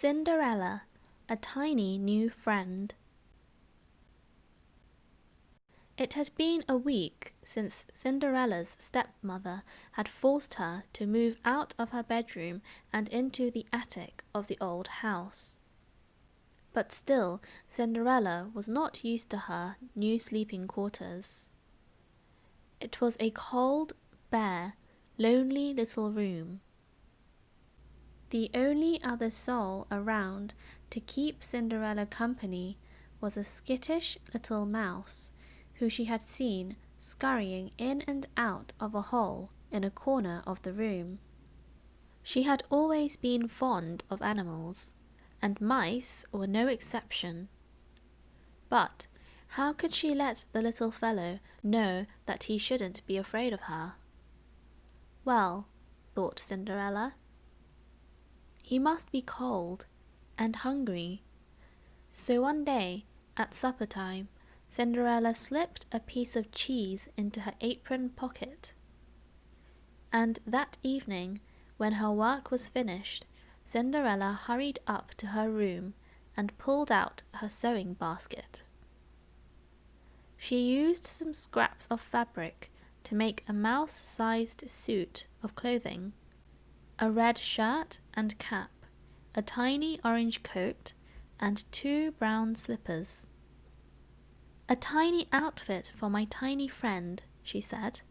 Cinderella, a tiny new friend. It had been a week since Cinderella's stepmother had forced her to move out of her bedroom and into the attic of the old house. But still, Cinderella was not used to her new sleeping quarters. It was a cold, bare, lonely little room. The only other soul around to keep Cinderella company was a skittish little mouse who she had seen scurrying in and out of a hole in a corner of the room. She had always been fond of animals, and mice were no exception. But how could she let the little fellow know that he shouldn't be afraid of her? Well, thought Cinderella, he must be cold and hungry. So one day, at supper time, Cinderella slipped a piece of cheese into her apron pocket. And that evening, when her work was finished, Cinderella hurried up to her room and pulled out her sewing basket. She used some scraps of fabric to make a mouse-sized suit of clothing, a red shirt and cap, a tiny orange coat, and 2 brown slippers. "A tiny outfit for my tiny friend," she said.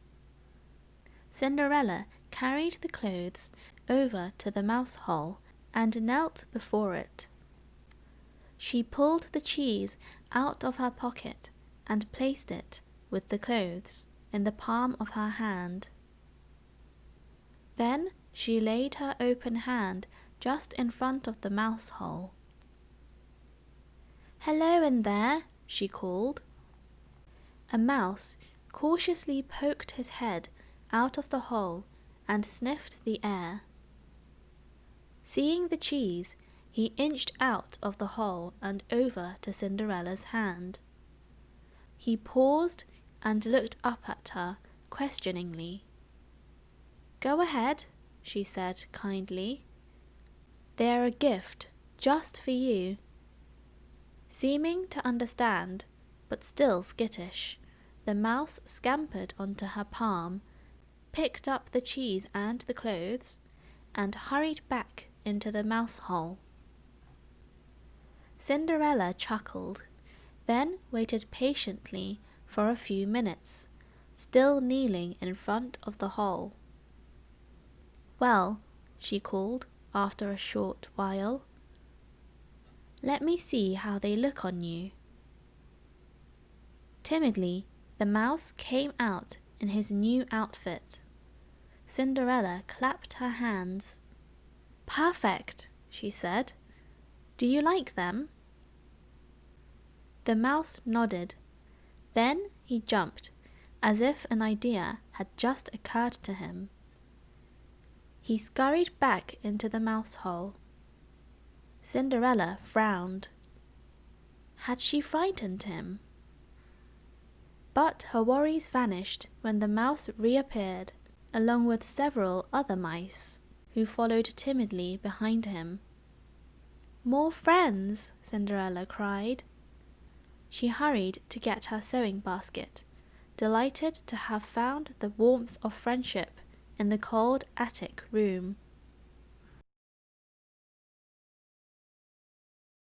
Cinderella carried the clothes over to the mouse hole and knelt before it. She pulled the cheese out of her pocket and placed it, with the clothes, in the palm of her hand. Then she laid her open hand just in front of the mouse hole. "Hello in there," she called. A mouse cautiously poked his head out of the hole and sniffed the air. Seeing the cheese, he inched out of the hole and over to Cinderella's hand. He paused and looked up at her questioningly. "Go ahead," she said kindly. "They're a gift just for you." Seeming to understand, but still skittish, the mouse scampered onto her palm, picked up the cheese and the clothes, and hurried back into the mouse hole. Cinderella chuckled, then waited patiently for a few minutes, still kneeling in front of the hole. "Well," she called after a short while, "let me see how they look on you." Timidly, the mouse came out in his new outfit. Cinderella clapped her hands. "Perfect," she said. "Do you like them?" The mouse nodded. Then he jumped, as if an idea had just occurred to him. He scurried back into the mouse hole. Cinderella frowned. Had she frightened him? But her worries vanished when the mouse reappeared, along with several other mice, who followed timidly behind him. "More friends!" Cinderella cried. She hurried to get her sewing basket, delighted to have found the warmth of friendship in the cold attic room.